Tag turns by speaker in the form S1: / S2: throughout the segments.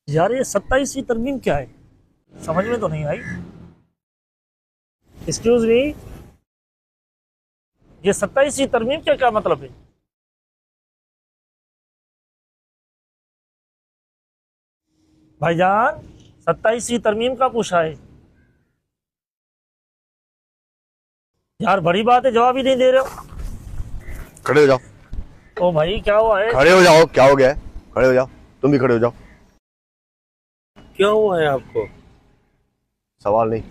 S1: यार ये 27वीं तरमीम क्या है, समझ में तो नहीं आई। एक्सक्यूज मी, ये 27वीं तरमीम का क्या मतलब है? भाईजान 27वीं तरमीम का पूछा है। यार बड़ी बात है, जवाब ही नहीं दे रहे हो।
S2: खड़े हो जाओ।
S1: ओ भाई क्या हुआ है?
S2: खड़े हो जाओ, क्या हो गया है? खड़े हो जाओ, तुम भी खड़े हो जाओ।
S3: क्या हुआ है आपको?
S2: सवाल नहीं,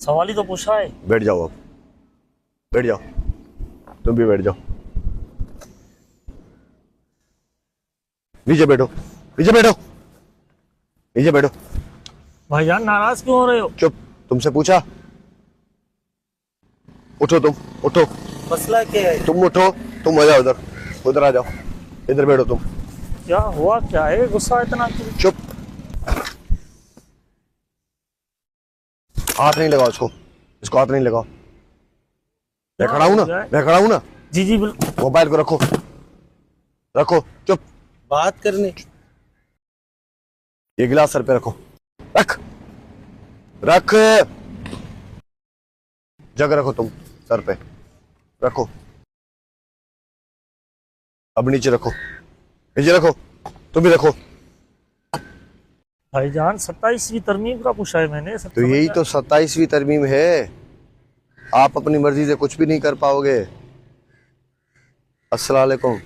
S1: सवाल ही तो पूछा है।
S2: बैठ जाओ, अब बैठ जाओ, तुम भी बैठ जाओ। नीचे बैठो, नीचे बैठो, नीचे बैठो।
S1: भाईजान नाराज क्यों हो रहे हो?
S2: चुप, तुमसे पूछा। उठो, तुम उठो,
S3: मसला क्या है?
S2: तुम उठो, तुम आ जाओ उधर, उधर आ जाओ, इधर बैठो तुम।
S1: क्या हुआ, क्या है, गुस्सा इतना क्यों?
S2: चुप, हाथ नहीं लगाओ इसको, इसको हाथ नहीं लगाओ। मैं खड़ा हूं ना, मैं खड़ा हूं ना।
S1: जी जी बिल्कुल।
S2: मोबाइल को रखो, रखो, चुप।
S3: बात करने।
S2: ये गिलास सर पे रखो, रख, रख, जग रखो तुम सर पे, रखो। अब नीचे रखो, नीचे रखो, तुम भी रखो।
S1: भाईजान 27वीं तरमीम का पूछा है मैंने। सब
S2: तो यही तो 27वीं तरमीम है। आप अपनी मर्जी से कुछ भी नहीं कर पाओगे। अस्सलाम वालेकुम।